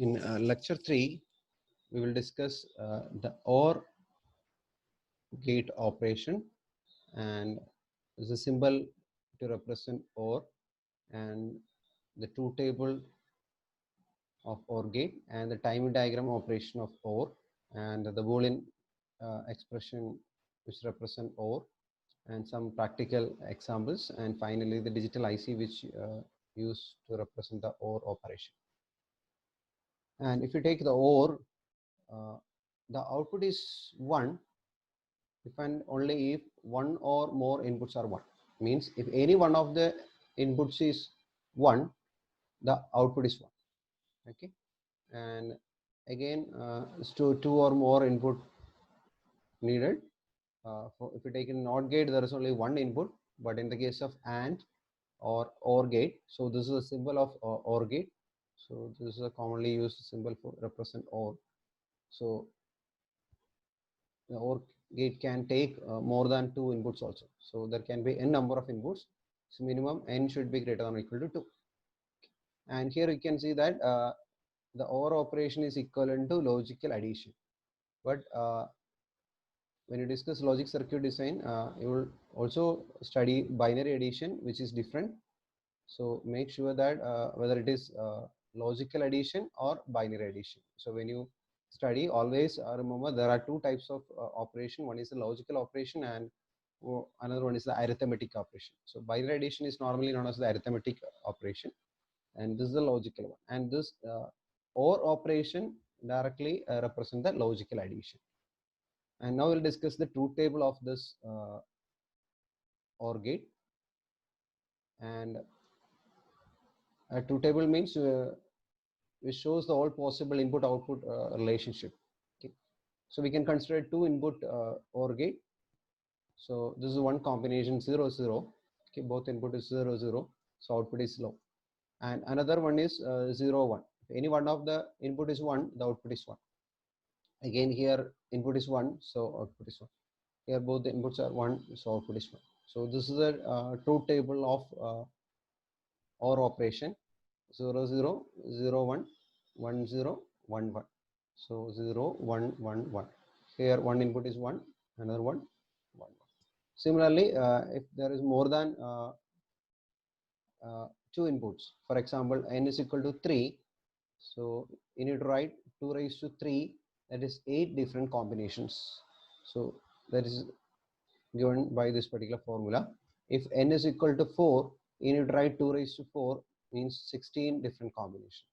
In lecture 3, we will discuss the OR gate operation, and the symbol to represent OR, and the truth table of OR gate, and the timing diagram operation of OR, and the Boolean expression which represent OR, and some practical examples, and finally the digital IC which used to represent the OR operation. And if you take the OR, the output is 1 if and only if one or more inputs are 1. Means if any one of the inputs is 1, the output is 1. Okay, and again two or more input needed. If you take a NOT gate, there is only one input, but in the case of AND or OR gate, so this is a symbol of OR gate. So this is a commonly used symbol for represent OR. So the OR gate can take more than 2 inputs also. So there can be n number of inputs. So minimum n should be greater than or equal to 2. And here you can see that the OR operation is equivalent to logical addition. But when you discuss logic circuit design, you will also study binary addition, which is different. So make sure that whether it is logical addition or binary addition. So when you study, always remember there are two types of operation. One is the logical operation, and another one is the arithmetic operation. So binary addition is normally known as the arithmetic operation, and this is the logical one. And this OR operation directly represent the logical addition. And now we'll discuss the truth table of this OR gate. And a truth table means which shows the all possible input output relationship. Okay, so we can consider 2 input OR gate. So this is one combination 0 0. Okay, both input is 0 0, so output is low. And another one is 0 1. If any one of the input is 1, the output is 1. Again here input is 1, so output is 1. Here both the inputs are 1, so output is 1. So this is a truth table of OR operation. 0 0 0 1 1 0 1 1. So 0 1 1 1. Here one input is 1, another one 1 1. Similarly, if there is more than 2 inputs, for example n is equal to 3, so you need to write 2 raised to 3, that is 8 different combinations. So that is given by this particular formula. If n is equal to 4, you need to write 2 raised to 4, means 16 different combinations.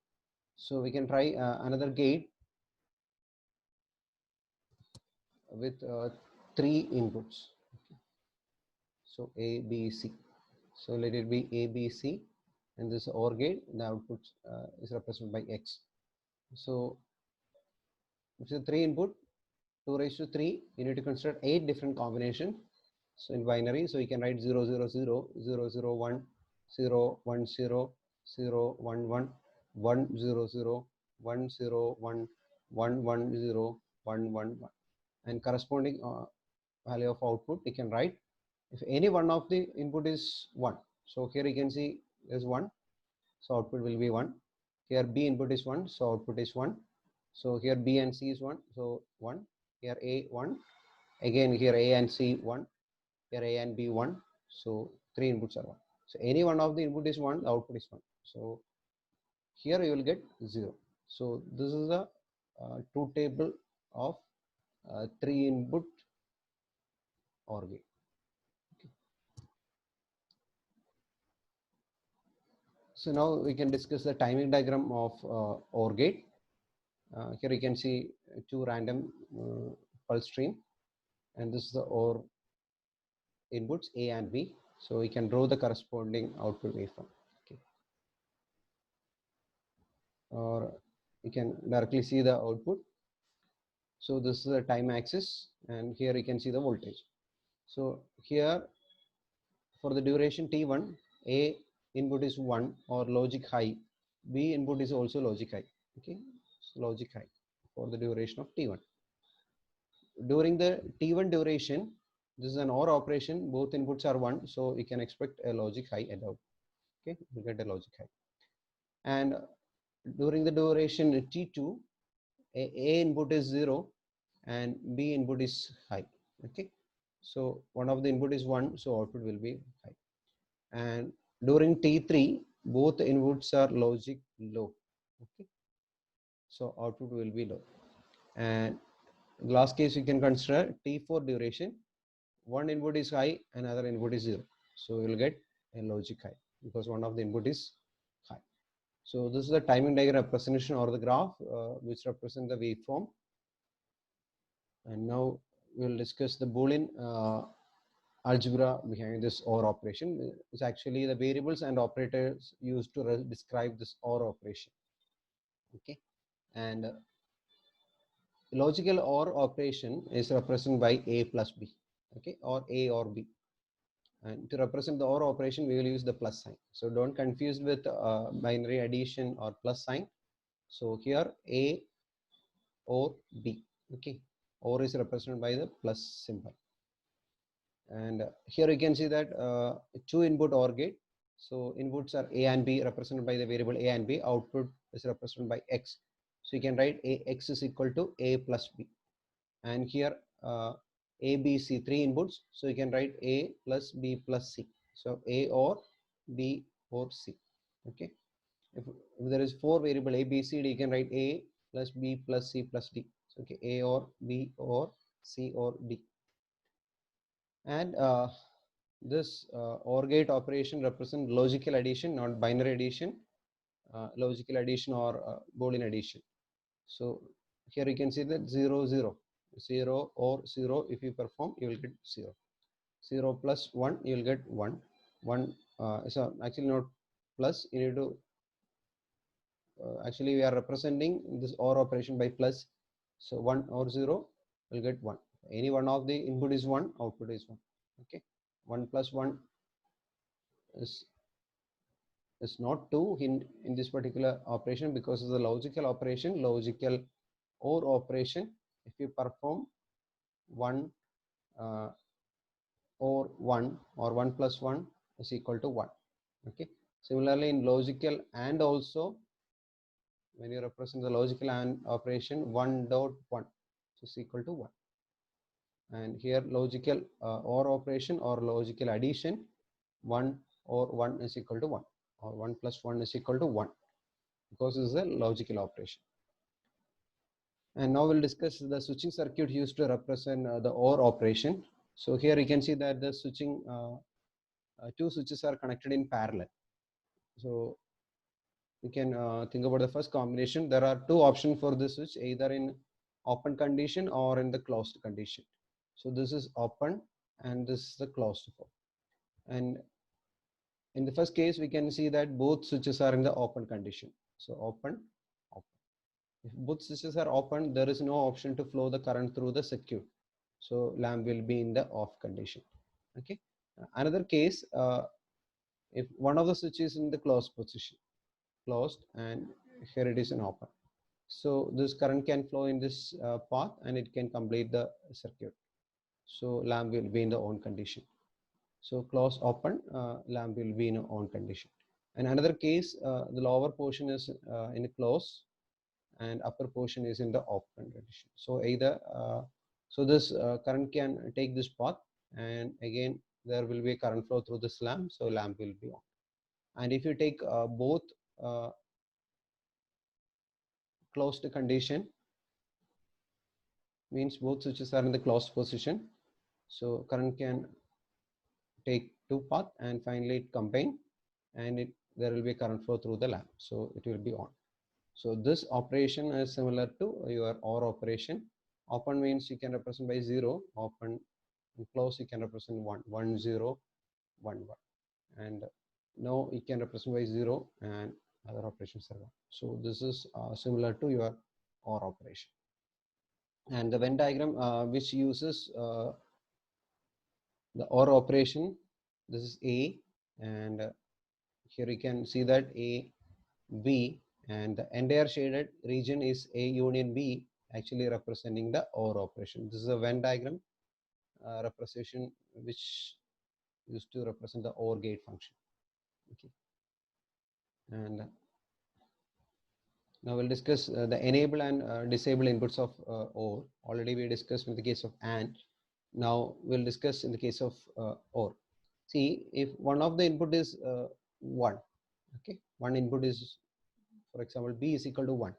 So we can try another gate with 3 inputs. Okay. So A, B, C. So let it be A, B, C, and this OR gate, the output is represented by X. So it's a 3 input, 2 raised to 3, you need to consider 8 different combinations. So in binary, so you can write 0 0 0 0 0 1 0 1 0 0 1 1 1 0 0 1 0 1 1 1 0 1 1 1, and corresponding value of output you can write if any one of the input is 1. So here you can see there's 1, so output will be 1. Here B input is 1, so output is 1. So here B and C is 1, so 1. Here A 1, again here A and C 1, here A and B 1, so 3 inputs are 1. So any one of the input is 1, the output is 1. So here you will get 0. So this is the truth table of 3 input OR gate. Okay. So now we can discuss the timing diagram of OR gate. Here you can see 2 random pulse stream, and this is the OR inputs A and B. So we can draw the corresponding output waveform. Okay. Or you can directly see the output. So this is the time axis, and here you can see the voltage. So here for the duration T1, A input is 1 or logic high, B input is also logic high. Okay, so logic high for the duration of T1. During the T1 duration, this is an OR operation, both inputs are 1, so we can expect a logic high at out. Okay, we get a logic high. And during the duration T2, A input is 0 and B input is high. Okay, so one of the input is 1, so output will be high. And during T3, both inputs are logic low. Okay, so output will be low. And last case you can consider T4 duration. One input is high, another input is 0. So you will get a logic high because one of the input is high. So this is the timing diagram representation or the graph which represent the waveform. And now we will discuss the Boolean algebra behind this OR operation. It's actually the variables and operators used to describe this OR operation. Okay, and logical OR operation is represented by A plus B. Okay, or A or B. And to represent the OR operation, we will use the plus sign. So don't confuse with binary addition or plus sign. So here A or B. Okay, OR is represented by the plus symbol. And here you can see that two input OR gate. So inputs are A and B represented by the variable A and B. Output is represented by X. So you can write X is equal to A plus B. And here A, B, C, three inputs. So you can write A plus B plus C. So A or B or C. Okay. If there is four variable A, B, C, D, you can write A plus B plus C plus D. So, okay, A or B or C or D. And this OR gate operation represents logical addition, not binary addition, logical addition or Boolean addition. So here you can see that 0, 0, 0 or 0. If you perform, you will get 0. 0 plus 1, you will get 1. 1 so actually not plus, you need to actually we are representing this OR operation by plus. So 1 or 0 will get 1. Any one of the input is 1, output is 1. Okay, 1 plus 1 is not 2 in this particular operation because of the logical operation, logical OR operation. If you perform 1 or 1 or 1 plus 1 is equal to 1. Okay, similarly in logical and also when you represent the logical and operation 1 dot 1 is equal to 1. And here logical OR operation or logical addition 1 or 1 is equal to 1 or 1 plus 1 is equal to 1 because this is a logical operation. And now we'll discuss the switching circuit used to represent the OR operation. So here you can see that the switching two switches are connected in parallel. So you can think about the first combination. There are two options for this switch, either in open condition or in the closed condition. So this is open and this is the closed form. And in the first case, we can see that both switches are in the open condition. So open, open. If both switches are open, there is no option to flow the current through the circuit. So lamp will be in the off condition. Okay. Another case, if one of the switches is in the closed position, closed, and here it is in open. So this current can flow in this path and it can complete the circuit. So lamp will be in the on condition. So close open, lamp will be in a on condition. And another case, the lower portion is in a close and upper portion is in the open condition. So either, so this current can take this path and again there will be a current flow through this lamp. So lamp will be on. And if you take both closed condition, means both switches are in the closed position. So current can take two path and finally it combine and there will be current flow through the lamp. So it will be on. So this operation is similar to your OR operation. Open means you can represent by 0, open, and close you can represent 1, 1, 0, 1, 1. And now you can represent by 0 and other operations are 1. So this is similar to your OR operation. And the Venn diagram which uses the OR operation, this is A, and here you can see that A, B, and the entire shaded region is A union B, actually representing the OR operation. This is a Venn diagram representation which used to represent the OR gate function. Okay, and Now we'll discuss the enable and disable inputs of OR. Already we discussed in the case of AND. Now we'll discuss in the case of OR. See, if one of the input is 1, okay, one input is, for example, B is equal to 1.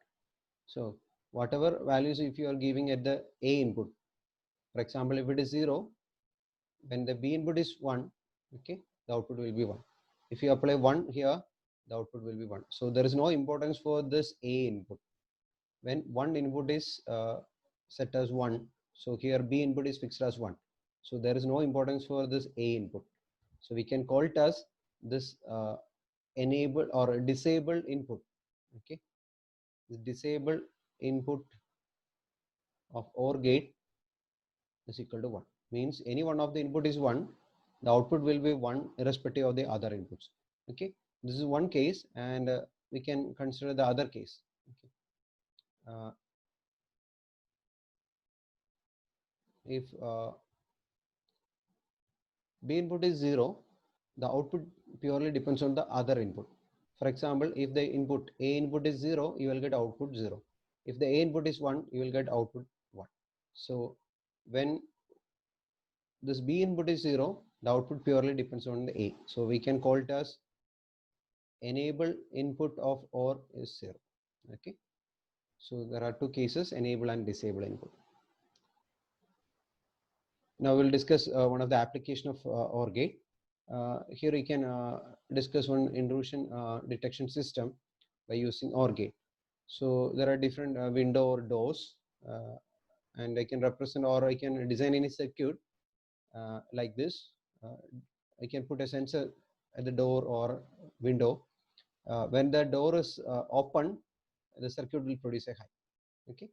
So whatever values if you are giving at the A input, for example, if it is 0, when the B input is 1, okay, the output will be 1. If you apply 1 here, the output will be 1. So there is no importance for this A input. When one input is set as 1, so here B input is fixed as 1. So there is no importance for this A input. So we can call it as this enable or disabled input. Okay, the disabled input of OR gate is equal to 1. Means any one of the input is 1, the output will be 1 irrespective of the other inputs. Okay, this is one case, and we can consider the other case. Okay. If B input is 0, the output purely depends on the other input. For example, if the input A input is 0, you will get output 0. If the A input is 1, you will get output 1. So when this B input is 0, the output purely depends on the A. So we can call it as enable input of OR is 0. Okay. So there are two cases, enable and disable input. Now we'll discuss one of the application of OR gate. Here we can discuss one intrusion detection system by using OR gate. So there are different window or doors, and I can represent or I can design any circuit like this. I can put a sensor at the door or window. When the door is open, the circuit will produce a high. Okay.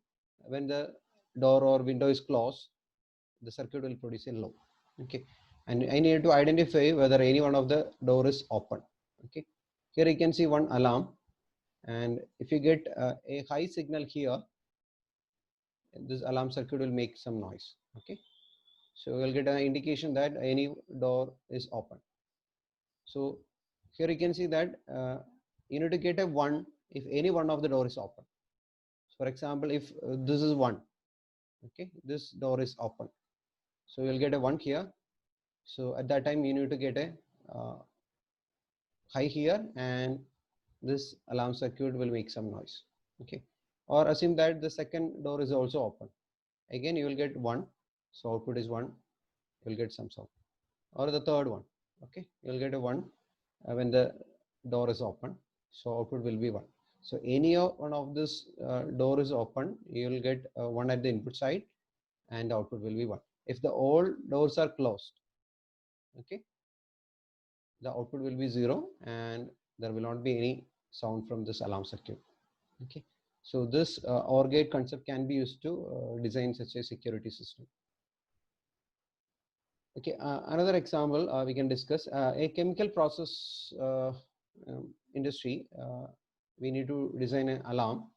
When the door or window is closed, the circuit will produce a low. Okay, and I need to identify whether any one of the door is open. Okay, here you can see one alarm, and if you get a high signal here, this alarm circuit will make some noise. Okay, so we'll get an indication that any door is open. So here you can see that you need to get a 1 if any one of the door is open. So for example, if this is 1, okay, this door is open, so you'll get a 1 here. So at that time you need to get a high here, and this alarm circuit will make some noise. Okay, or assume that the second door is also open, again you will get 1, so output is 1, you will get some sound. Or the third one, okay, you will get a 1 when the door is open, so output will be 1. So any one of this door is open, you will get 1 at the input side, and the output will be 1. If the all doors are closed, okay, the output will be 0, and there will not be any sound from this alarm circuit. Okay, so this OR gate concept can be used to design such a security system. Okay, another example we can discuss a chemical process industry. We need to design an alarm,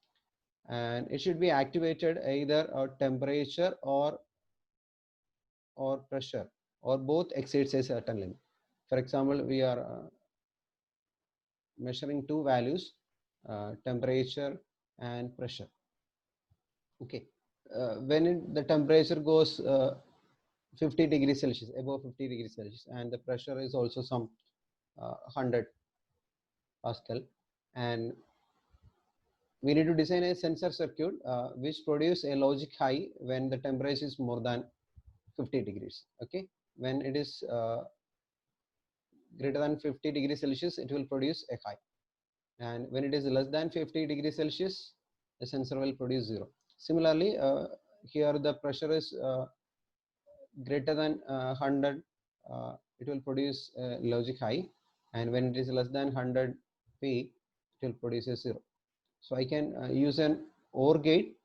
and it should be activated either temperature or pressure, or both exceeds a certain limit. For example, we are measuring two values, temperature and pressure. Okay, when the temperature goes 50 degrees Celsius, above 50 degrees Celsius, and the pressure is also some 100 Pascal, and we need to design a sensor circuit which produce a logic high when the temperature is more than 50 degrees. Okay, when it is greater than 50 degrees Celsius, it will produce a high, and when it is less than 50 degrees Celsius, the sensor will produce 0. Similarly, here the pressure is greater than 100, it will produce a logic high, and when it is less than 100 P, it will produce a 0. So I can use an OR gate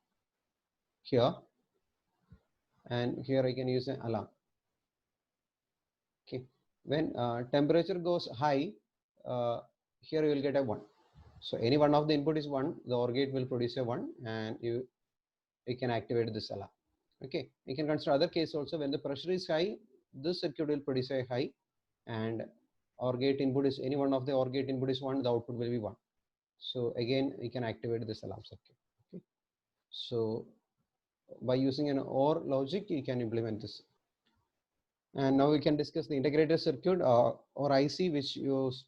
here, and here I can use an alarm. Okay, when temperature goes high, here you will get a 1. So any one of the input is 1, the OR gate will produce a 1, and you can activate this alarm. Okay, you can consider other case also. When the pressure is high, this circuit will produce a high, and OR gate input is any one of the OR gate input is 1, the output will be 1. So again, we can activate this alarm circuit. Okay. So by using an OR logic, you can implement this. And now we can discuss the integrated circuit or IC, which used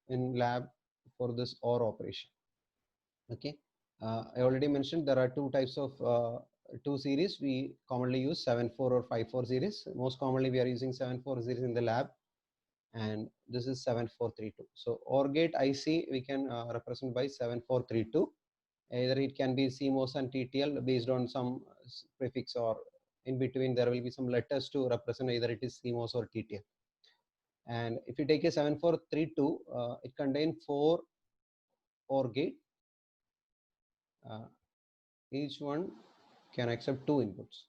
in lab for this OR operation. Okay. I already mentioned there are two types of two series. We commonly use 7.4 or 5.4 series. Most commonly we are using 7.4 series in the lab, and this is 7432. So OR gate IC we can represent by 7432. Either it can be CMOS and TTL based on some prefix, or in between there will be some letters to represent either it is CMOS or TTL. And if you take a 7432, it contains 4 OR gate. Each one can accept 2 inputs.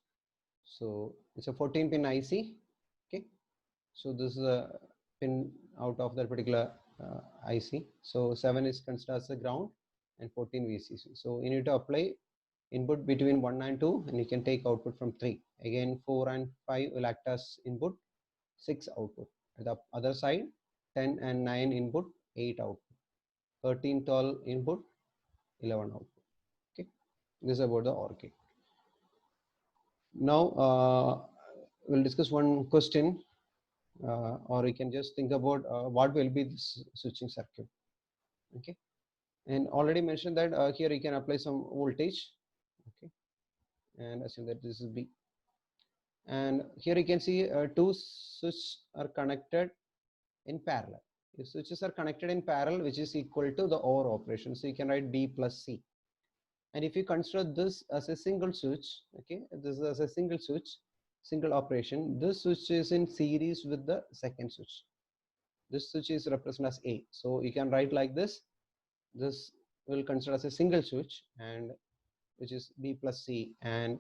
So it's a 14 pin IC. Okay. So this is a pin out of that particular IC. So 7 is considered as the ground and 14 VCC. So you need to apply input between 1 and 2, and you can take output from 3. Again, 4 and 5 will act as input, 6 output. At the other side, 10 and 9 input, 8 output. 13, 12 input, 11 output. Okay, this is about the OR gate. Now we'll discuss one question, or we can just think about what will be this switching circuit. Okay, and already mentioned that here you can apply some voltage. Okay, and assume that this is B. And here you can see two switches are connected in parallel. If switches are connected in parallel, which is equal to the OR operation, so you can write B plus C. And if you consider this as a single switch, okay, this is as a single switch, single operation, this switch is in series with the second switch. This switch is represented as A. So you can write like this. This will consider as a single switch, and which is B plus C, and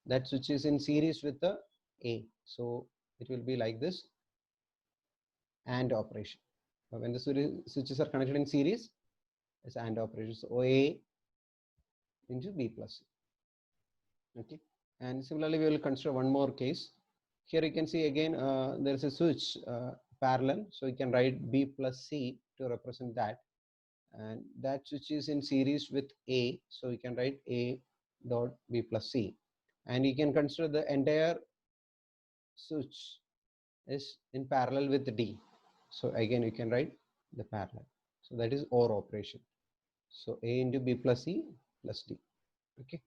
that switch is in series with the A. So it will be like this, AND operation. When the switches are connected in series, it's AND operation. So A into B plus C. Okay. And similarly, we will consider one more case. Here you can see again there is a switch parallel, so you can write B plus C to represent that, and that switch is in series with A, so you can write A dot B plus C, and you can consider the entire switch is in parallel with D, so again you can write the parallel. So that is OR operation. So A into B plus C plus D. Okay.